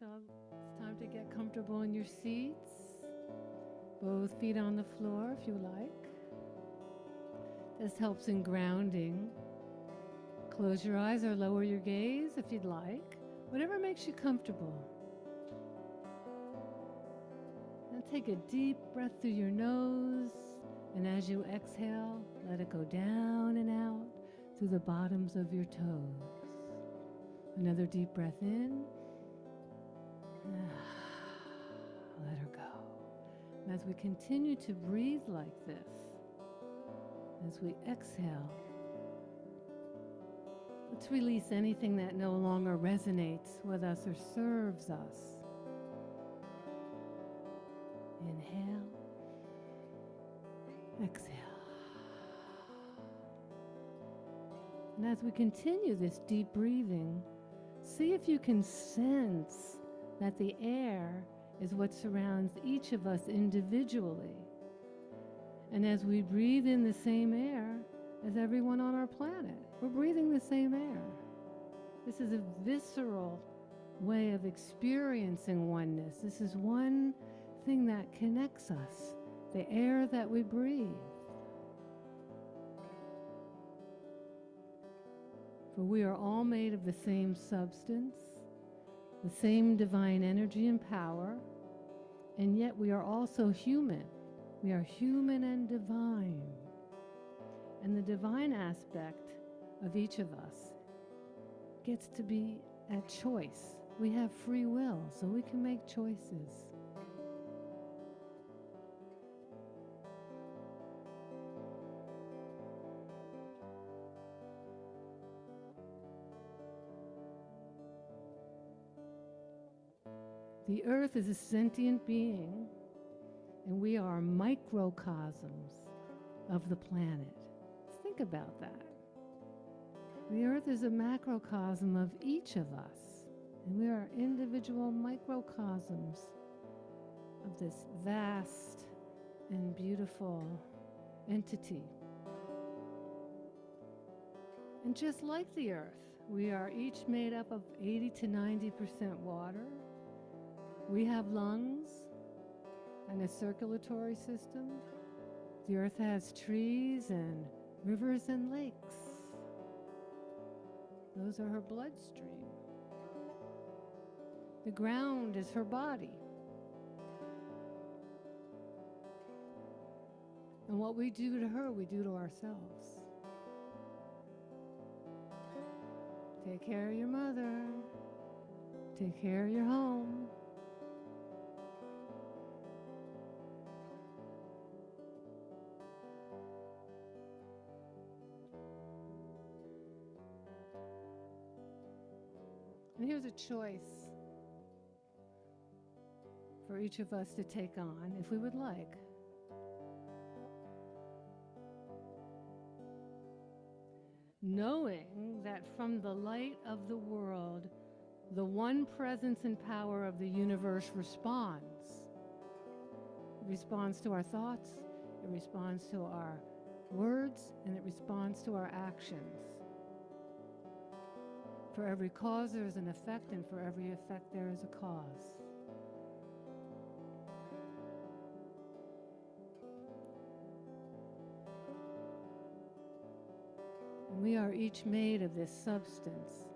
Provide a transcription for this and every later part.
So it's time to get comfortable in your seats. Both feet on the floor if you like. This helps in grounding. Close your eyes or lower your gaze if you'd like. Whatever makes you comfortable. And take a deep breath through your nose. And as you exhale, let it go down and out through the bottoms of your toes. Another deep breath in. Let her go. And as we continue to breathe like this, as we exhale, let's release anything that no longer resonates with us or serves us. Inhale, exhale. And as we continue this deep breathing, see if you can sense that the air is what surrounds each of us individually. And as we breathe in the same air as everyone on our planet, we're breathing the same air. This is a visceral way of experiencing oneness. This is one thing that connects us, the air that we breathe. For we are all made of the same substance, the same divine energy and power, and yet we are also human. We are human and divine. And the divine aspect of each of us gets to be at choice. We have free will, so we can make choices. The earth is a sentient being, and we are microcosms of the planet. Think about that. The earth is a macrocosm of each of us, and we are individual microcosms of this vast and beautiful entity. And just like the earth, we are each made up of 80 to 90% water. We have lungs and a circulatory system. The earth has trees and rivers and lakes. Those are her bloodstream. The ground is her body. And what we do to her, we do to ourselves. Take care of your mother. Take care of your home. And here's a choice for each of us to take on, if we would like. Knowing that from the light of the world, the one presence and power of the universe responds. It responds to our thoughts, it responds to our words, and it responds to our actions. For every cause there is an effect, and for every effect there is a cause. And we are each made of this substance,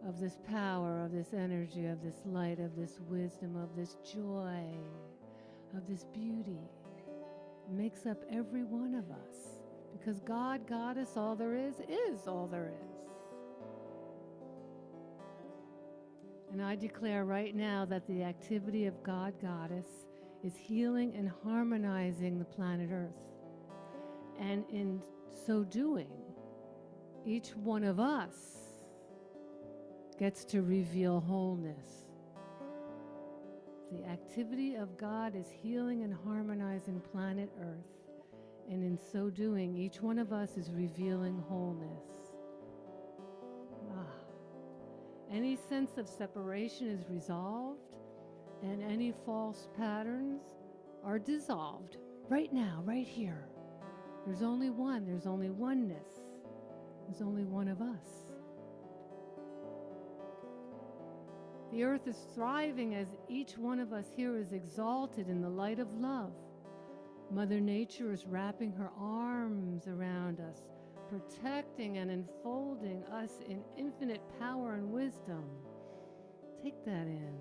of this power, of this energy, of this light, of this wisdom, of this joy, of this beauty. It makes up every one of us. Because God, Goddess, all there is all there is. And I declare right now that the activity of God, Goddess, is healing and harmonizing the planet Earth. And in so doing, each one of us gets to reveal wholeness. The activity of God is healing and harmonizing planet Earth. And in so doing, each one of us is revealing wholeness. Any sense of separation is resolved, and any false patterns are dissolved right now, right here. There's only one, there's only oneness. There's only one of us. The earth is thriving as each one of us here is exalted in the light of love. Mother Nature is wrapping her arms around us, protecting and enfolding us in infinite power and wisdom. Take that in.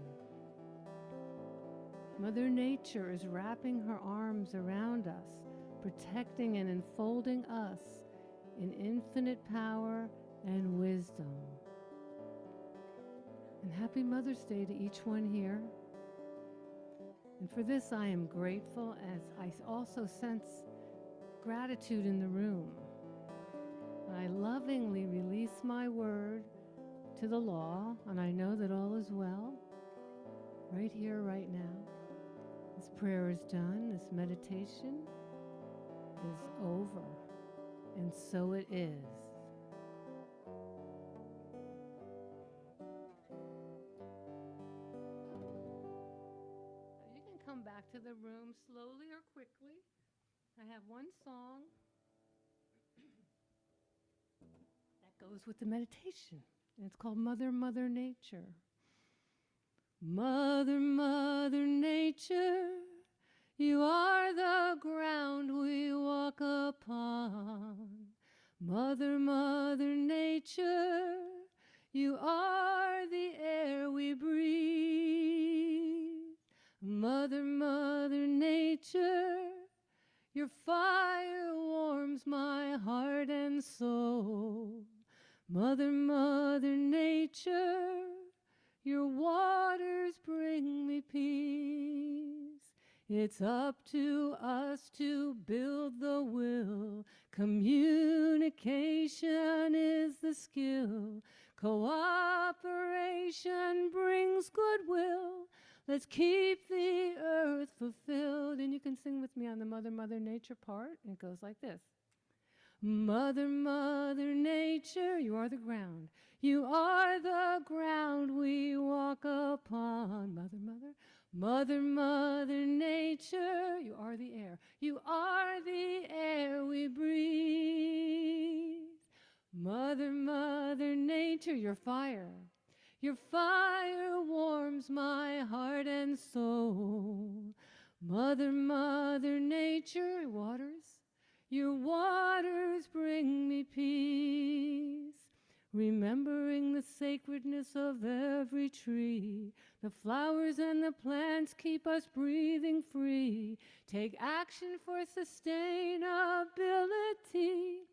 Mother Nature is wrapping her arms around us, protecting and enfolding us in infinite power and wisdom. And happy Mother's Day to each one here. And for this I am grateful, as I also sense gratitude in the room. I lovingly release my word to the law, and I know that all is well, right here, right now. This prayer is done, this meditation is over, and so it is. You can come back to the room slowly or quickly. I have one song that goes with the meditation, and it's called Mother, Mother Nature. Mother, Mother Nature, you are the ground we walk upon. Mother, Mother Nature, you are the air we breathe. Mother, Mother Nature, your fire warms my heart and soul. Mother, Mother Nature, your waters bring me peace. It's up to us to build the will. Communication is the skill. Cooperation brings goodwill. Let's keep the earth fulfilled. And you can sing with me on the Mother, Mother Nature part. It goes like this. Mother, Mother Nature, you are the ground. You are the ground we walk upon. Mother, Mother, Mother, Mother Nature, you are the air. You are the air we breathe. Mother, Mother Nature, your fire. Your fire warms my heart and soul. Mother, Mother Nature, waters. Your waters bring me peace. Remembering the sacredness of every tree, the flowers and the plants keep us breathing free. Take action for sustainability.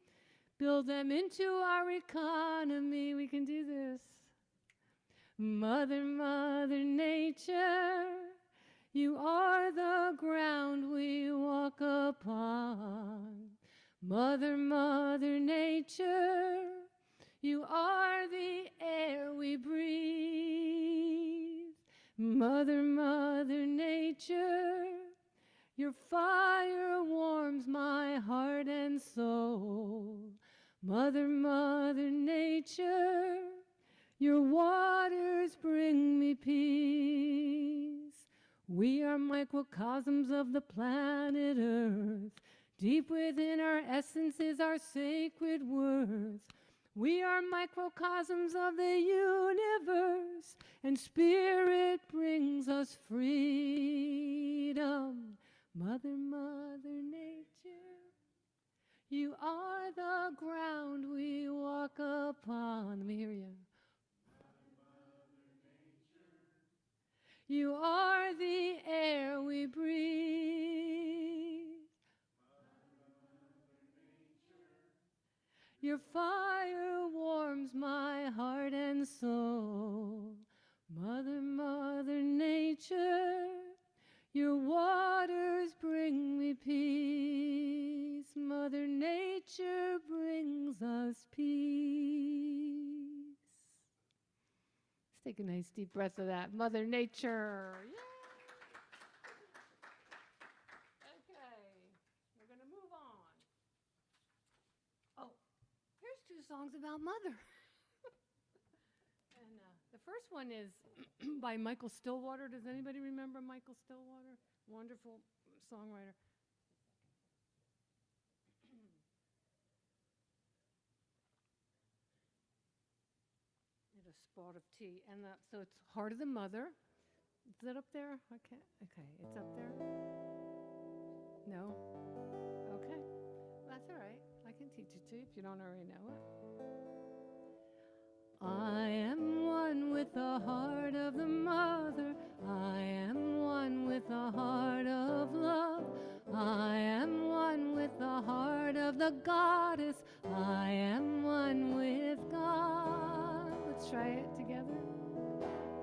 Build them into our economy. We can do this. Mother, Mother Nature, you are the ground we walk upon. Mother, Mother Nature, you are the air we breathe. Mother, Mother Nature, your fire warms my heart and soul. Mother, Mother Nature, your waters bring me peace. We are microcosms of the planet Earth. Deep within our essence is our sacred worth. We are microcosms of the universe, and spirit brings us freedom. Mother, Mother Nature, you are the ground we walk upon. Let me hear you. You are the air we breathe. Your fire warms my heart and soul. Mother, Mother Nature, your waters bring me peace. Mother Nature brings us peace. Let's take a nice deep breath of that. Mother Nature. Yay! Okay, we're going to move on. Oh, here's two songs about mother. And the first one is by Michael Stillwater. Does anybody remember Michael Stillwater? Wonderful songwriter. spot of tea. And so it's Heart of the Mother. Is that up there? Okay, it's up there. No? Okay, that's all right. I can teach it to you if you don't already know it. I am one with the heart of the mother. I am one with the heart of love. I am one with the heart of the goddess. I am one with God. Let's try it together.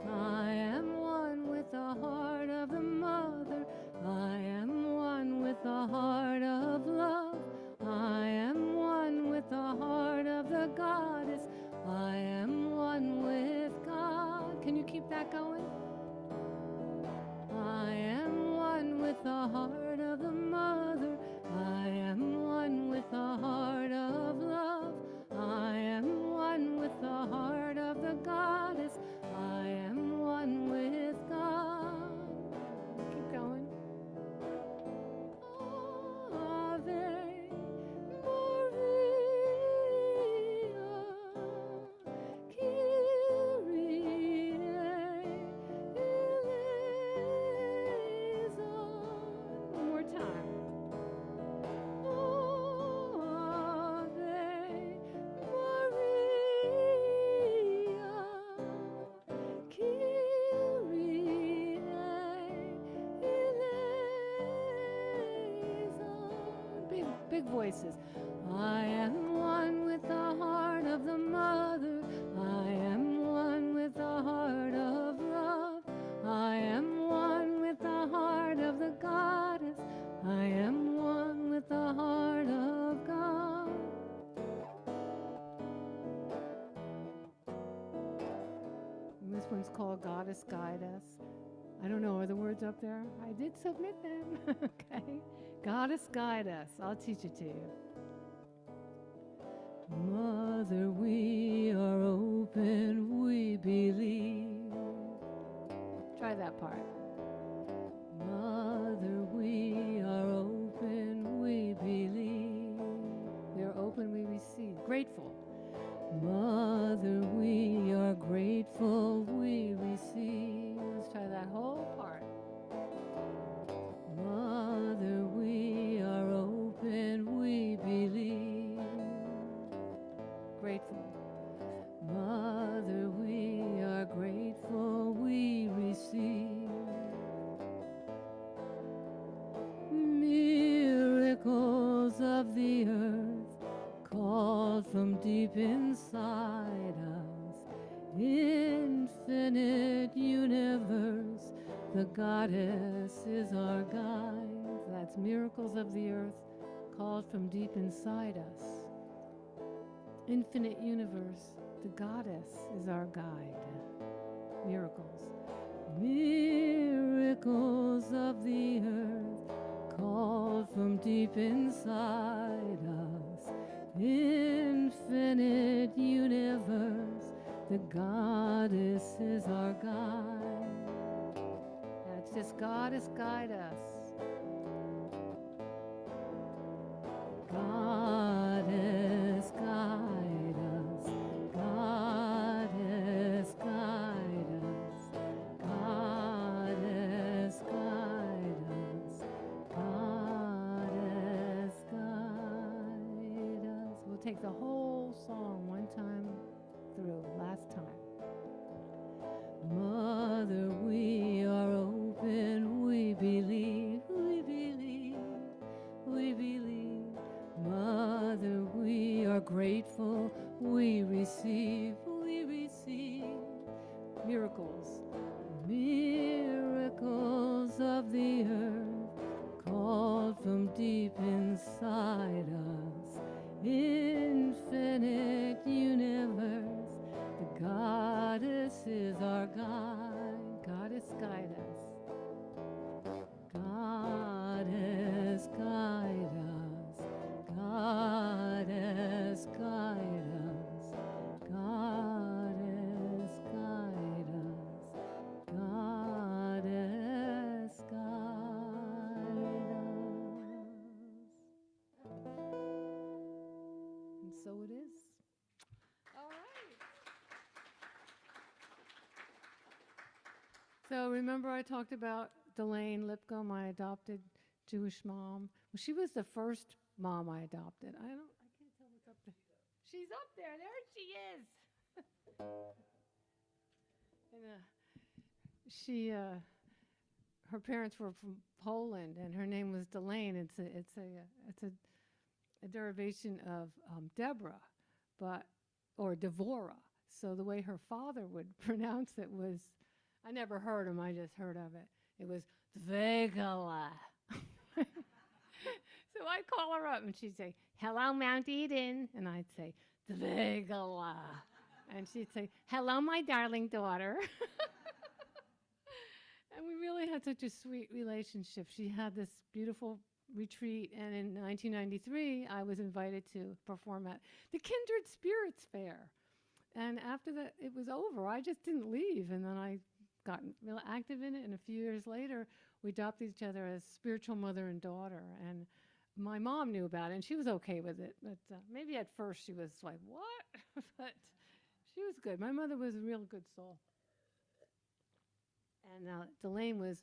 I am one with the heart of the mother. I am one with the heart of love. I am one with the heart of the goddess. I am one with God. Can you keep that going? I am one with the heart of the mother. I am one with the heart of love. I am one with the heart of the goddess. I am one with God. Keep going. Ave Maria, Kyrie eleison. One more time. Big voices. I am one with the heart of the mother. I am one with the heart of love. I am one with the heart of the goddess. I am one with the heart of God. And this one's called Goddess Guide Us. I don't know, are the words up there? I did submit them. Okay. Goddess Guide Us. I'll teach it to you. Mother, we are open, we believe. Try that part. Mother, we are open, we believe. We are open, we receive. Grateful. Mother, we are grateful, we receive. Let's try that whole part. Mother, we are open, we believe. Grateful. Mother, we are grateful, we receive. Miracles of the earth called from deep inside us. Infinite universe, the goddess is our guide. That's miracles of the earth called from deep inside us. Infinite universe, the goddess is our guide. Miracles. Miracles of the earth called from deep inside us. Infinite universe, the goddess is our guide. That's just Goddess Guide Us. Goddess guide us. Goddess guide us. Goddess guide us. Goddess guide us. We'll take the whole song one time through, last time. Mother, we are open, we believe, we believe, we believe. Mother, we are grateful, we receive, we receive. Miracles, miracles of the earth called from deep inside us. Infinite universe, the goddess is our guide. Goddess guide us. Goddess guide us. Goddess guide us. Goddess guide us. Goddess guide us. And so it is. All right. So remember I talked about Elaine Lipko, my adopted Jewish mom. Well, she was the first mom I adopted. I can't tell what's up there. She's up there. There she is. And her parents were from Poland, and her name was Elaine. It's a derivation of Deborah, but or Devorah. So the way her father would pronounce it was, I never heard him. I just heard of it. It was Dvegala. So I'd call her up, and she'd say, "Hello, Mount Eden," and I'd say, "Dvegala," and she'd say, "Hello, my darling daughter." And we really had such a sweet relationship. She had this beautiful retreat, and in 1993, I was invited to perform at the Kindred Spirits Fair. And after that, it was over. I just didn't leave, and then I got real active in it. And a few years later, we adopted each other as spiritual mother and daughter. And my mom knew about it, and she was okay with it. But maybe at first she was like, "What?" But she was good. My mother was a real good soul. And Delane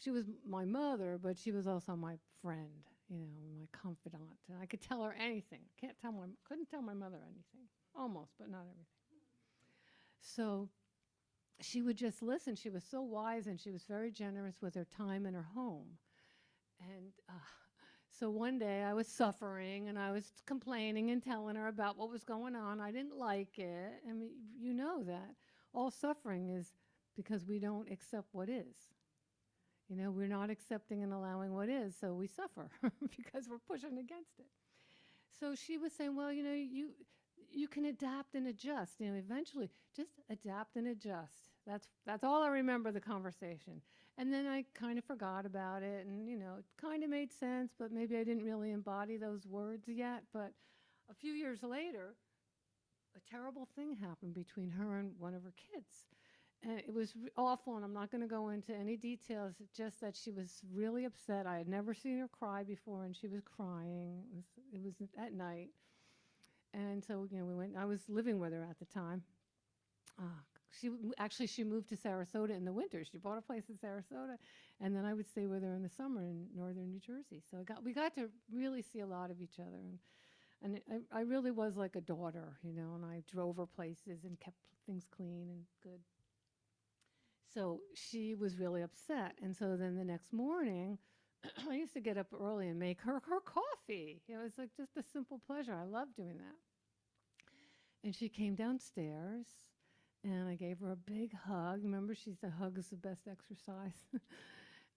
she was my mother, but she was also my friend, my confidant. And I could tell her anything. Couldn't tell my mother anything. Almost, but not everything. So she would just listen. She was so wise, and she was very generous with her time and her home. And so one day I was suffering, and I was complaining and telling her about what was going on. I didn't like it. I mean, you know that. All suffering is because we don't accept what is. We're not accepting and allowing what is, so we suffer because we're pushing against it. So she was saying, well, you can adapt and adjust. Eventually, just adapt and adjust. That's all I remember the conversation. And then I kind of forgot about it, and it kind of made sense, but maybe I didn't really embody those words yet. But a few years later, a terrible thing happened between her and one of her kids. And it was awful, and I'm not going to go into any details, just that she was really upset. I had never seen her cry before, and she was crying. It was at night. And so, we went. I was living with her at the time. She moved to Sarasota in the winter. She bought a place in Sarasota, and then I would stay with her in the summer in northern New Jersey. So we got to really see a lot of each other, and I really was like a daughter, and I drove her places and kept things clean and good. So she was really upset. And so then the next morning, I used to get up early and make her coffee. It was like just a simple pleasure. I loved doing that. And she came downstairs, and I gave her a big hug. Remember, she said, hug is the best exercise.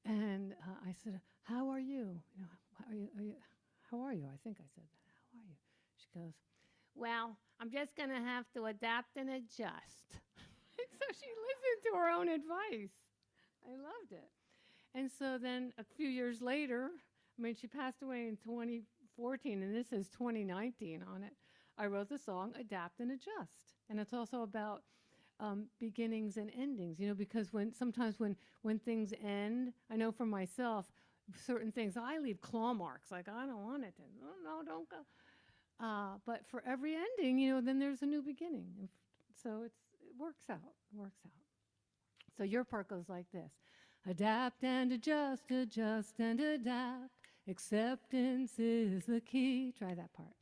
And I said, how are you? How are you? I think I said that. How are you? She goes, well, I'm just going to have to adapt and adjust. So she listened to her own advice. I loved it. And so then a few years later, she passed away in 2014, and this is 2019 on it. I wrote the song Adapt and Adjust. And it's also about beginnings and endings, because sometimes when things end, I know for myself, certain things, I leave claw marks, like I don't want it to, no, don't go. But for every ending, then there's a new beginning. So it works out. So your part goes like this. Adapt and adjust, adjust and adapt. Acceptance is the key. Try that part.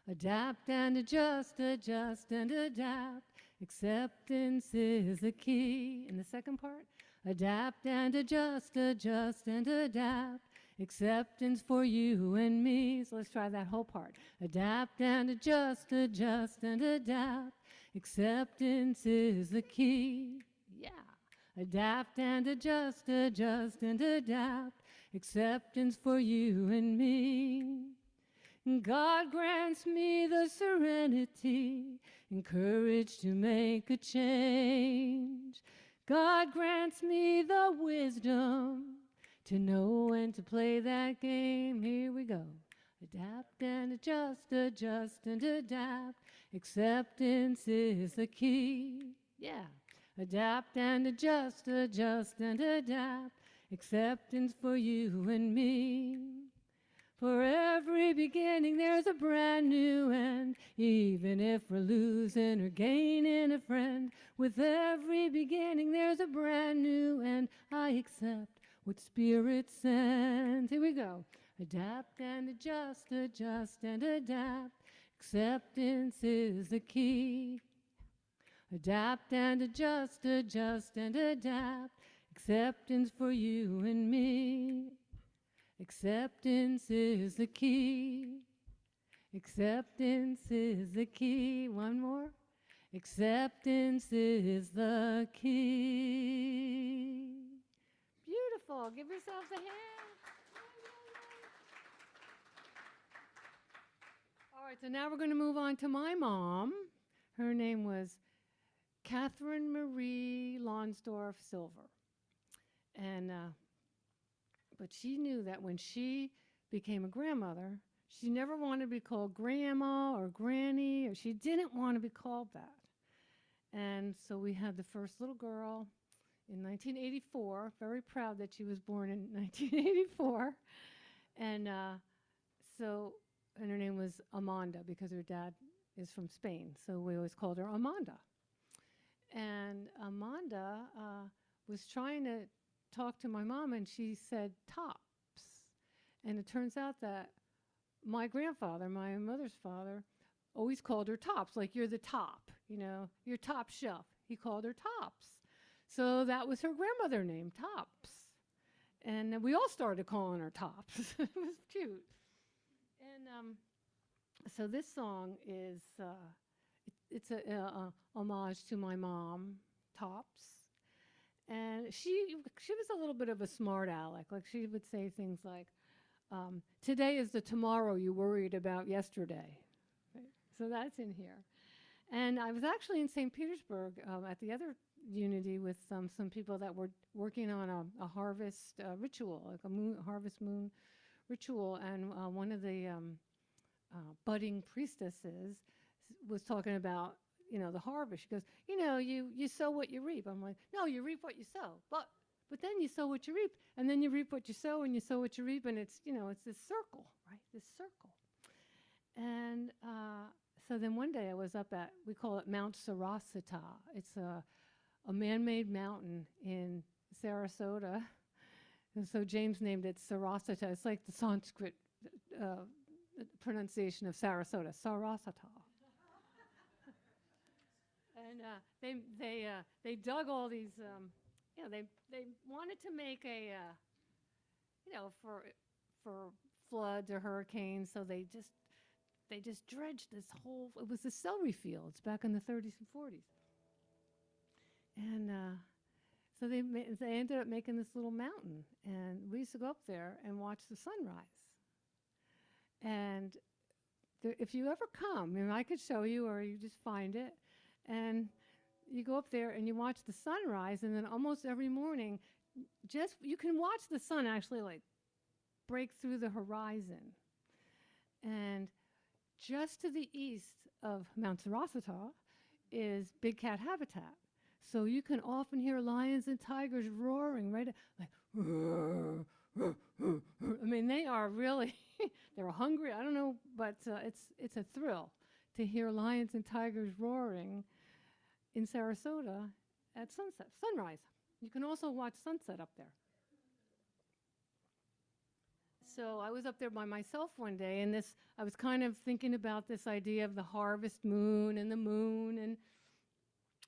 Adapt and adjust, adjust and adapt. Acceptance is the key. And the second part. Adapt and adjust, adjust and adapt. Acceptance for you and me. So let's try that whole part. Adapt and adjust, adjust and adapt. Acceptance is the key. Yeah. Adapt and adjust, adjust and adapt. Acceptance for you and me. God grants me the serenity and courage to make a change. God grants me the wisdom to know when to play that game. Here we go. Adapt and adjust, adjust and adapt. Acceptance is the key. Yeah. Adapt and adjust, adjust and adapt. Acceptance for you and me. For every beginning there's a brand new end. Even if we're losing or gaining a friend, with every beginning there's a brand new end. I accept what spirit sends. Here we go. Adapt and adjust and adapt. Acceptance is the key. Adapt and adjust and adapt. Acceptance for you and me. Acceptance is the key. Acceptance is the key. One more. Acceptance is the key. Beautiful. Give yourselves a hand. All right, so now we're going to move on to my mom. Her name was Catherine Marie Lonsdorf Silver. And but she knew that when she became a grandmother, she never wanted to be called grandma or granny, or she didn't want to be called that. And so we had the first little girl in 1984. Very proud that she was born in 1984. And and her name was Amanda because her dad is from Spain. So we always called her Amanda. And Amanda was trying to talked to my mom, and she said tops. And it turns out that my grandfather, my mother's father, always called her tops, like you're the top, you're top shelf. He called her tops. So that was her grandmother name, Tops. And we all started calling her Tops. It was cute. And so this song is, it's a homage to my mom, Tops. And she was a little bit of a smart aleck. Like she would say things like, today is the tomorrow you worried about yesterday. Right? So that's in here. And I was actually in St. Petersburg at the other Unity with some people that were working on a harvest ritual, like a harvest moon ritual. And one of the budding priestesses was talking about the harvest. She goes, you sow what you reap. I'm like, no, you reap what you sow. But then you sow what you reap, and then you reap what you sow, and you sow what you reap, and it's this circle, right? This circle. And so then one day I was up at, we call it Mount Sarasota. It's a man-made mountain in Sarasota. And so James named it Sarasota. It's like the Sanskrit pronunciation of Sarasota, Sarasota. And they dug all these, they wanted to make a, for floods or hurricanes, so they just dredged this whole, it was the celery fields back in the 30s and 40s. And so they ended up making this little mountain, and we used to go up there and watch the sunrise. And if you ever come, I could show you, or you just find it, and you go up there and you watch the sunrise, and then almost every morning, you can watch the sun actually like break through the horizon. And just to the east of Mount Sarasota is big cat habitat. So you can often hear lions and tigers roaring, right? Like, they are really, they're hungry. I don't know, but it's a thrill to hear lions and tigers roaring in Sarasota at sunrise. You can also watch sunset up there. So I was up there by myself one day, and I was kind of thinking about this idea of the harvest moon, and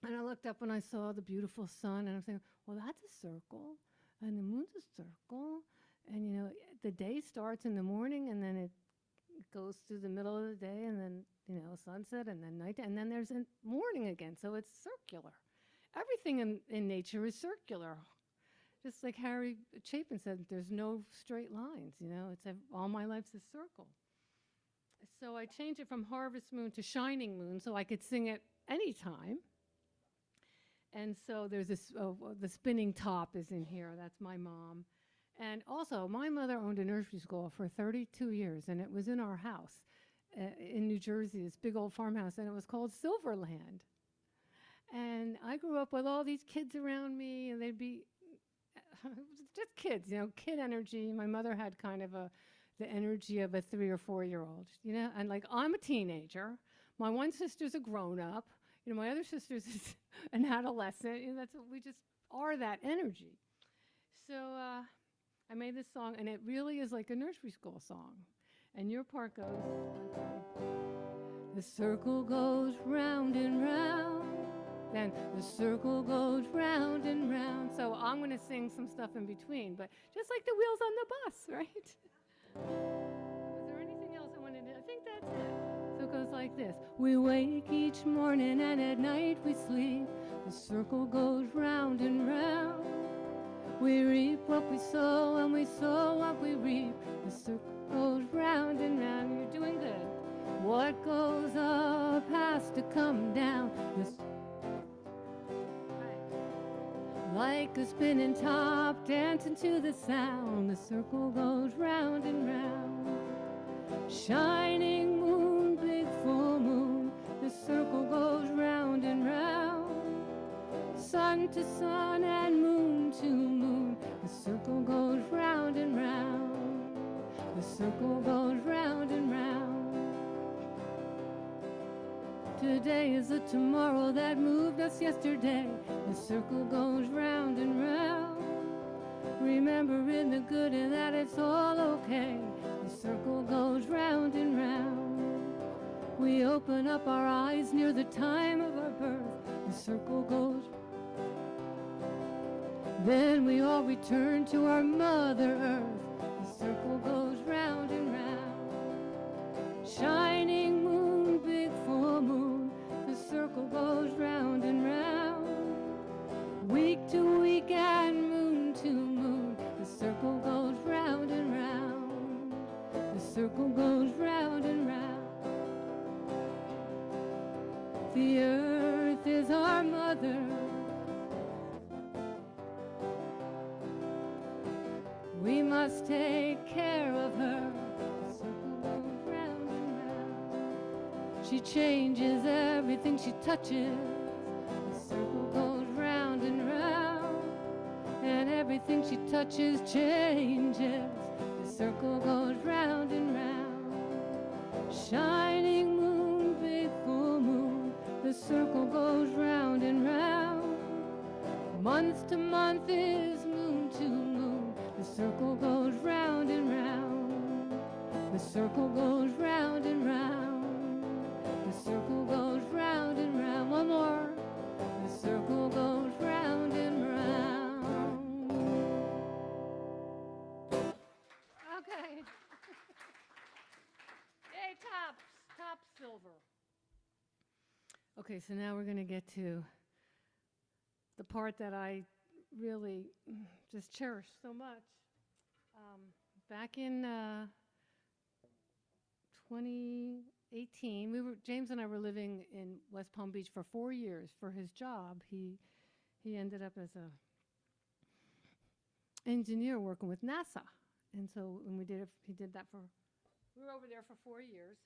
I looked up and I saw the beautiful sun, and I'm saying, well, that's a circle, and the moon's a circle, and the day starts in the morning, and then it goes through the middle of the day, and then sunset, and then night, and then there's a morning again. So it's circular. Everything in nature is circular. Just like Harry Chapin said, there's no straight lines. All my life's a circle. So I changed it from harvest moon to shining moon, so I could sing it anytime. And so there's this, the spinning top is in here. That's my mom. And also, my mother owned a nursery school for 32 years, and it was in our house in New Jersey, this big old farmhouse, and it was called Silverland. And I grew up with all these kids around me, and they'd be just kids, kid energy. My mother had kind of a the energy of a 3 or 4 year old, you know? And like, I'm a teenager. My one sister's a grown up. You know, my other sister's an adolescent. You know, that's what we just are, that energy. So I made this song, and it really is like a nursery school song. And your part goes, the circle goes round and round, then the circle goes round and round. So I'm going to sing some stuff in between, but just like the wheels on the bus, right? Was there anything else I wanted to? I think that's it. So it goes like this. We wake each morning and at night we sleep. The circle goes round and round. We reap what we sow and we sow what we reap. The circle goes round and round. You're doing good. What goes up has to come down. Like a spinning top, dancing to the sound. The circle goes round and round. Shining moon, big full moon. The circle goes round and round. Sun to sun and moon to moon. The circle goes round and round. The circle goes round and round. Today is a tomorrow that moved us yesterday. The circle goes round and round. Remembering the good and that it's all okay. The circle goes round and round. We open up our eyes near the time of our birth. The circle goes. Then we all return to our Mother Earth. The circle goes round and round. Shining moon, big full moon. The circle goes round and round. Week to week and moon to moon. The circle goes round and round. The circle goes round and round. The earth is our mother. We must take care of her. The circle goes round and round. She changes everything she touches. The circle goes round and round. And everything she touches changes. The circle goes round and round. Shining moon, big full moon. The circle goes round and round. Month to month is moon to moon. The circle goes round and round. The circle goes round and round. The circle goes round and round. One more. The circle goes round and round. Okay. Yay, top silver. Okay, so now we're going to get to the part that I really just cherish so much. Back in 2018, James and I were living in West Palm Beach for 4 years. For his job, he ended up as a engineer working with NASA, and so when he did that for. We were over there for 4 years.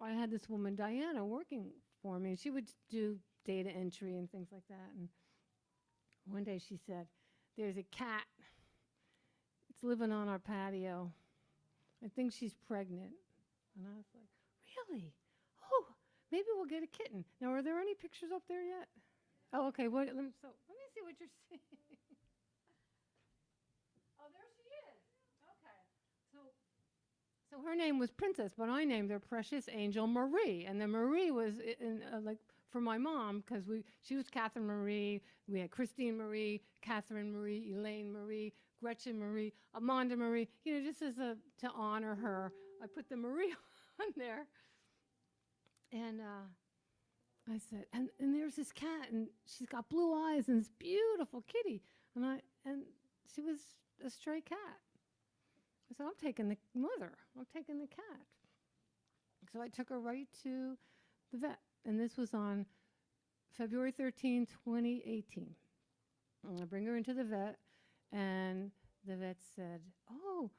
I had this woman Diana working for me. She would do data entry and things like that. And one day she said, "There's a cat. It's living on our patio. I think she's pregnant." And I was like, "Really? Oh, maybe we'll get a kitten." Now, are there any pictures up there yet? Oh, okay. Let me see what you're seeing. Oh, there she is. Okay. So her name was Princess, but I named her Precious Angel Marie. And the Marie was like for my mom, because she was Catherine Marie. We had Christine Marie, Catherine Marie, Elaine Marie, Gretchen Marie, Amanda Marie. You know, just as to honor her, I put the Marie on there. And I said, and there's this cat, and she's got blue eyes and this beautiful kitty, and she was a stray cat. I said, I'm taking the mother. I'm taking the cat. So I took her right to the vet, and this was on February 13, 2018. And I bring her into the vet, and the vet said, "Oh,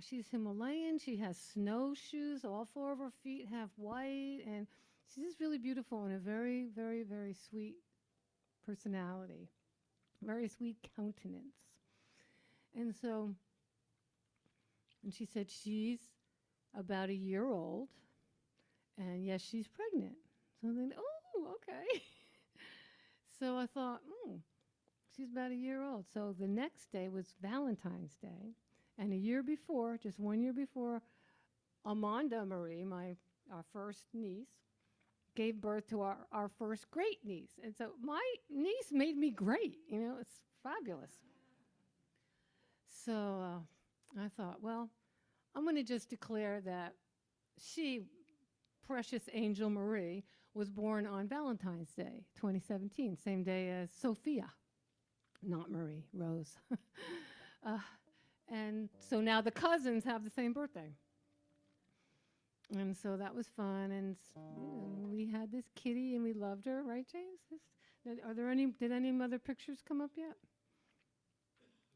she's Himalayan. She has snowshoes. All 4 of her feet have white, and she's just really beautiful and a very, very, very sweet personality, very sweet countenance." And so And she said, she's about a year old, and yes, she's pregnant. So I'm thinking, oh, okay. So I thought, she's about a year old. So the next day was Valentine's Day. And a year before, just 1 year before, Amanda Marie, our first niece, gave birth to our first great niece. And so my niece made me great. It's fabulous. So I thought, well, I'm going to just declare that she, precious Angel Marie, was born on Valentine's Day, 2017, same day as Sophia, not Marie, Rose. uh, and so now the cousins have the same birthday. And so that was fun, and we had this kitty, and we loved her, right, James? Are there any? Did any other pictures come up yet?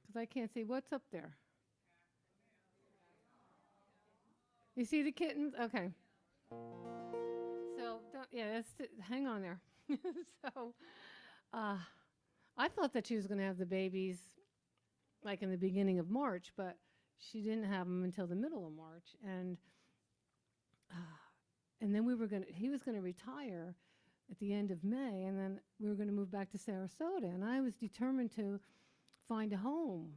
Because I can't see what's up there. You see the kittens? Okay. So hang on there. So uh, I thought that she was going to have the babies like in the beginning of March, but she didn't have them until the middle of March, and then he was going to retire at the end of May, and then we were going to move back to Sarasota, and I was determined to find a home,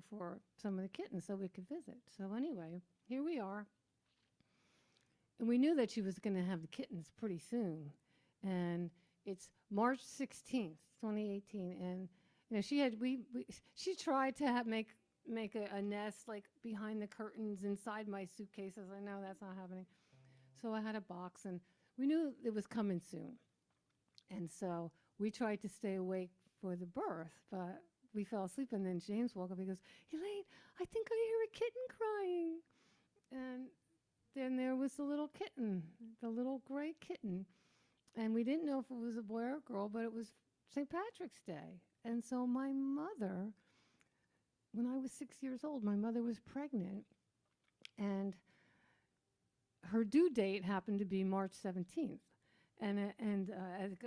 for some of the kittens so we could visit. So anyway, here we are. And we knew that she was going to have the kittens pretty soon. And it's March 16th, 2018, and she tried to make a nest like behind the curtains inside my suitcases. I know that's not happening. So I had a box, and we knew it was coming soon. And so we tried to stay awake for the birth, but we fell asleep, and then James woke up. He goes, Elaine, I think I hear a kitten crying. And then there was the little kitten, the little gray kitten. And we didn't know if it was a boy or a girl, but it was St. Patrick's Day. And so my mother, when I was 6 years old, my mother was pregnant, and her due date happened to be March 17th. And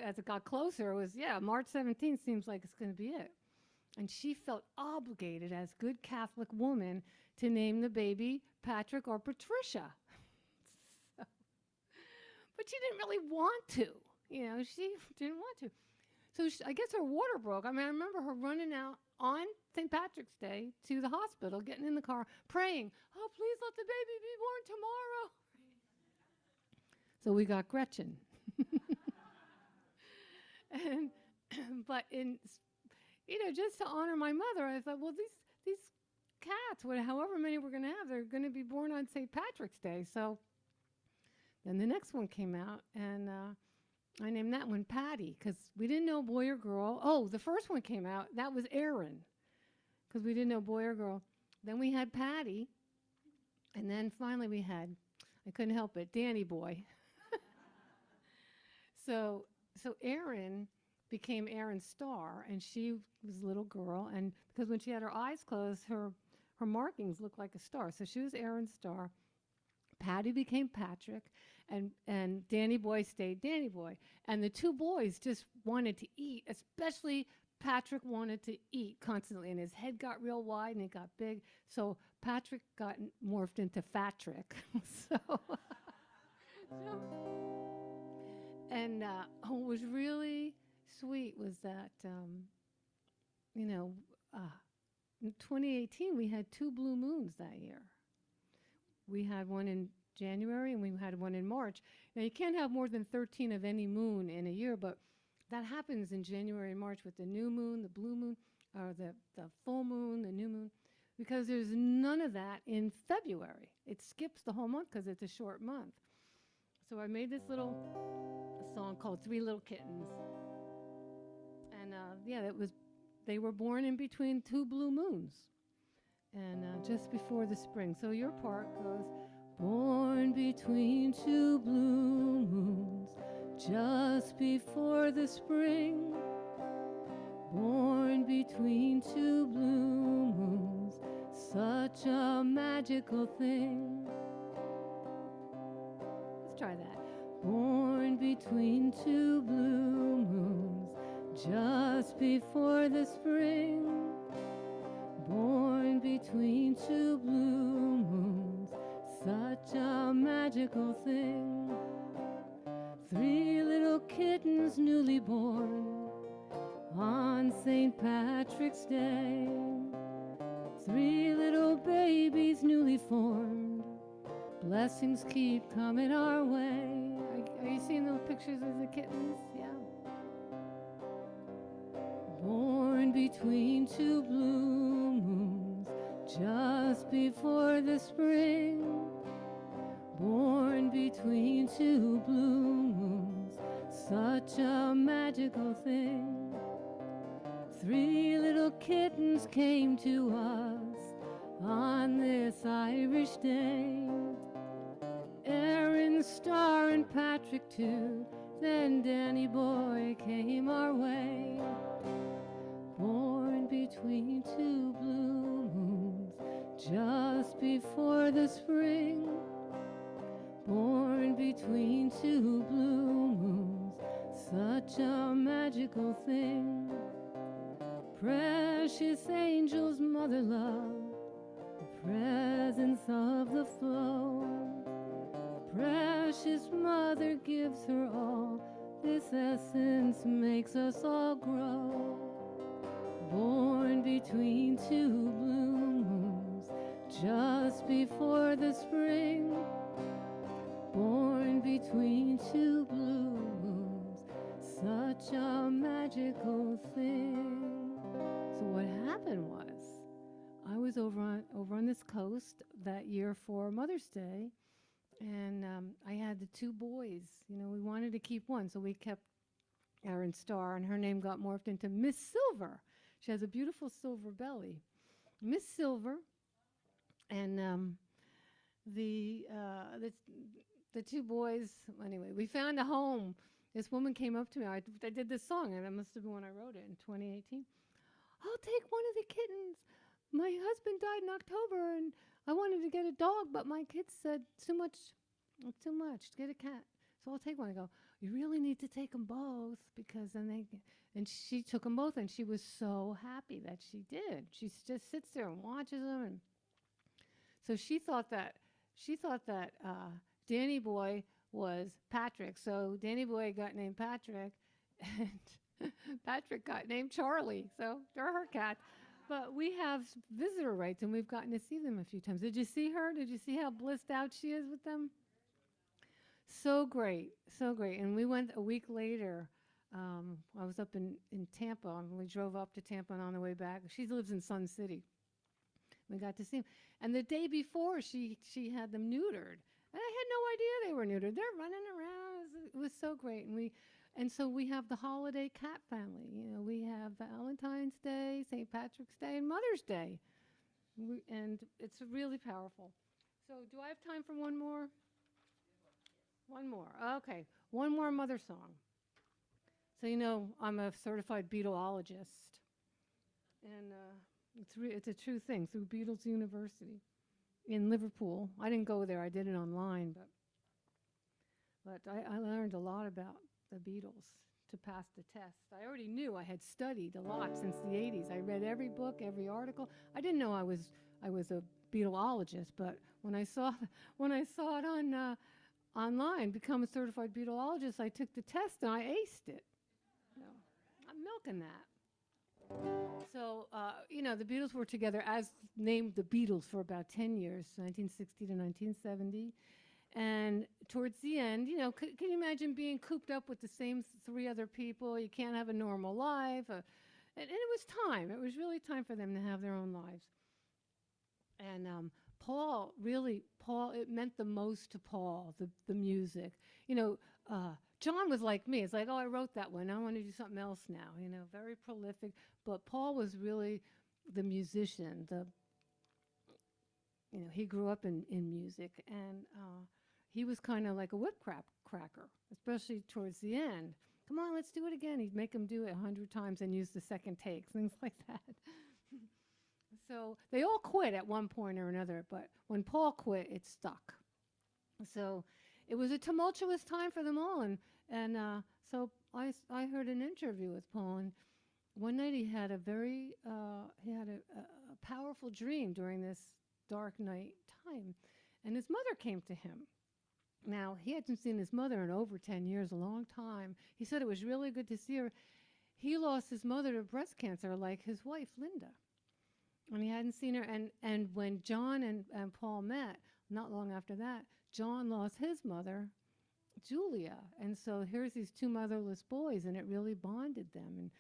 as it got closer, it was, March 17th seems like it's going to be it. And she felt obligated as good Catholic woman to name the baby Patrick or Patricia. But she didn't really want to. She didn't want to. So I guess her water broke. I mean, I remember her running out on St. Patrick's Day to the hospital, getting in the car, praying, oh, please let the baby be born tomorrow. So we got Gretchen. But just to honor my mother, I thought, well, these cats, however many we're going to have, they're going to be born on St. Patrick's Day. So then the next one came out, and I named that one Patty, because we didn't know boy or girl. Oh, the first one came out. That was Aaron, because we didn't know boy or girl. Then we had Patty, and then finally we had, I couldn't help it, Danny Boy. So Erin became Erin Starr, and she was a little girl, and because when she had her eyes closed, her markings looked like a star. So she was Erin Starr. Patty became Patrick, and Danny Boy stayed Danny Boy. And the two boys just wanted to eat, especially Patrick wanted to eat constantly, and his head got real wide and it got big. So Patrick got morphed into Fatrick. And what was really sweet was that, in 2018, we had 2 blue moons that year. We had one in January, and we had one in March. Now, you can't have more than 13 of any moon in a year, but that happens in January and March with the new moon, the blue moon, or the full moon, the new moon, because there's none of that in February. It skips the whole month because it's a short month. So I made this little song called 3 Little Kittens. And they were born in between 2 blue moons, and just before the spring. So your part goes, born between 2 blue moons, just before the spring. Born between 2 blue moons, such a magical thing. Let's try that. Born between 2 blue moons, just before the spring. Born between 2 blue moons, magical thing. Three little kittens newly born on St. Patrick's Day. Three little babies newly formed. Blessings keep coming our way. Are you seeing those pictures of the kittens? Yeah. Born between two blue moons, just before the spring. Born between two blue moons, such a magical thing. Three little kittens came to us on this Irish day. Aaron, Star, and Patrick too. Then Danny Boy came our way. Born between two blue moons, just before the spring. Born between two blue moons, such a magical thing. Precious angels, mother love, the presence of the flow. Precious mother gives her all, this essence makes us all grow. Born between two blue moons, just before the spring. Born between two blue moons, such a magical thing. So what happened was, I was over on this coast that year for Mother's Day, and I had the two boys. You know, we wanted to keep one, so we kept Aaron Star, and her name got morphed into Miss Silver. She has a beautiful silver belly. Miss Silver, and the, uh, the the two boys. Anyway, we found a home. This woman came up to me. I did this song, and it must have been when I wrote it in 2018. I'll take one of the kittens. My husband died in October, and I wanted to get a dog, but my kids said too much, too much. Get a cat. So I'll take one. I go, you really need to take them both because then they. And she took them both, and she was so happy that she did. She just sits there and watches them, and so she thought that Danny Boy was Patrick. So Danny Boy got named Patrick, and Patrick got named Charlie. So they're her cat. But we have visitor rights, and we've gotten to see them a few times. Did you see her? Did you see how blissed out she is with them? So great, so great. And we went a week later. I was up in Tampa, and we drove up to Tampa, and on the way back, she lives in Sun City. We got to see them. And the day before, she had them neutered. And I had no idea they were neutered. They're running around. It was so great. And so we have the holiday cat family. You know, we have Valentine's Day, St. Patrick's Day, and Mother's Day. And it's really powerful. So do I have time for one more? One more. Okay. One more mother song. So you know, I'm a certified Beatleologist. And it's a true thing through Beatles University in Liverpool. I didn't go there. I did it online, but I learned a lot about the Beatles to pass the test. I already knew. I had studied a lot since the 80s. I read every book, every article. I didn't know I was a Beatleologist, but when I saw it on online, become a certified Beatleologist, I took the test and I aced it. So I'm milking that. So, you know, the Beatles were together as named the Beatles for about 10 years, 1960 to 1970. And towards the end, you know, can you imagine being cooped up with the same three other people? You can't have a normal life. And it was time. It was really time for them to have their own lives. And Paul, it meant the most to Paul, the music. You know, John was like me. It's like, oh, I wrote that one. I want to do something else now. You know, very prolific. But Paul was really the musician. He grew up in music, and he was kind of like a cracker, especially towards the end. Come on, let's do it again. He'd make them do it 100 times and use the second take, things like that. So they all quit at one point or another, but when Paul quit, it stuck. So it was a tumultuous time for them all, and so I heard an interview with Paul, and one night he had a powerful dream during this dark night time, and his mother came to him, Now, he hadn't seen his mother in over 10 years, a long time. He said it was really good to see her. He lost his mother to breast cancer like his wife, Linda. And he hadn't seen her. And when John and Paul met, not long after that, John lost his mother, Julia. And so here's these two motherless boys, and it really bonded them. And,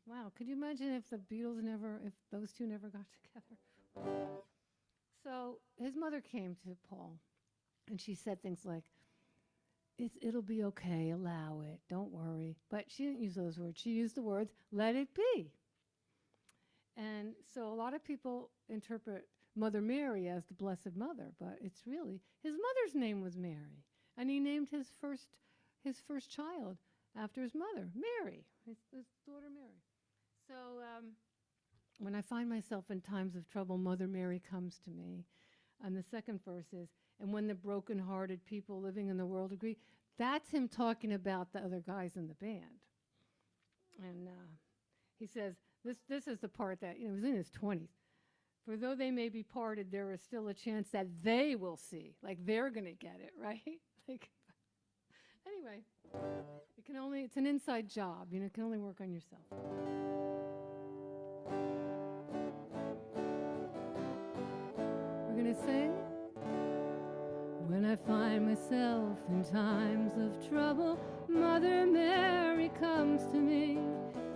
wow, could you imagine if the Beatles if those two never got together? So his mother came to Paul, and she said things like, it'll be okay, allow it, don't worry. But she didn't use those words. She used the words, let it be. And so a lot of people interpret Mother Mary as the Blessed Mother, but it's really, his mother's name was Mary. And he named his first child after his mother, Mary, his daughter Mary. So when I find myself in times of trouble, Mother Mary comes to me. And the second verse is, and when the broken-hearted people living in the world agree, that's him talking about the other guys in the band. And he says, this is the part that, he was in his 20s. For though they may be parted, there is still a chance that they will see. Like they're going to get it, right? Like, anyway, it's an inside job. It can only work on yourself. We're going to sing. When I find myself in times of trouble, Mother Mary comes to me,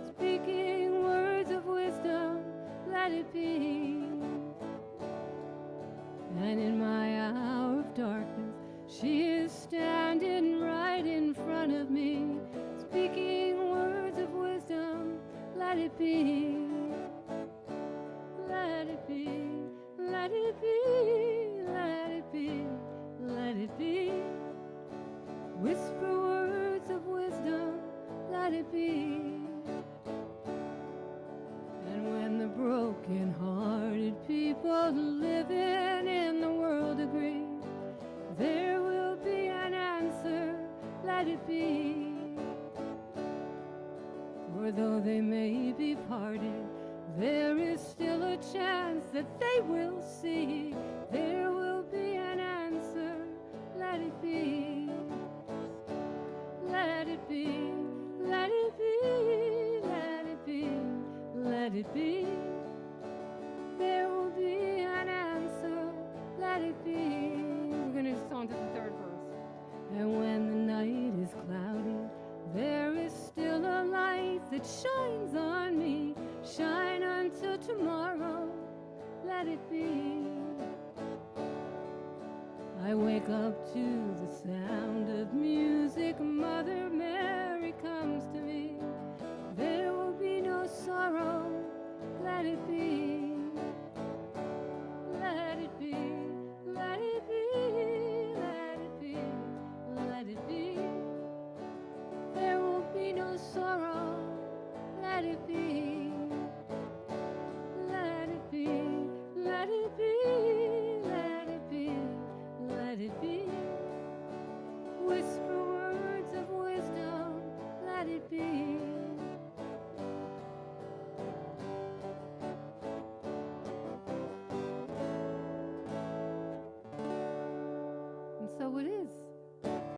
speaking words of wisdom, let it be. And in my hour of darkness, she is standing right in front of me, speaking words of wisdom, let it be. Let it be, let it be, let it be. Let it be. Whisper words of wisdom, let it be. And when the broken-hearted people living in the world agree, there will be an answer, let it be. For though they may be parted, there is still a chance that they will see. There will be an answer, let it be. Let it be, let it be, let it be, let it be. There will be an answer, let it be. We're going to just on to the third verse. And when the night is cloudy, there is still a light that shines on me. Shine until tomorrow, let it be. I wake up to the sound of music, Mother Mary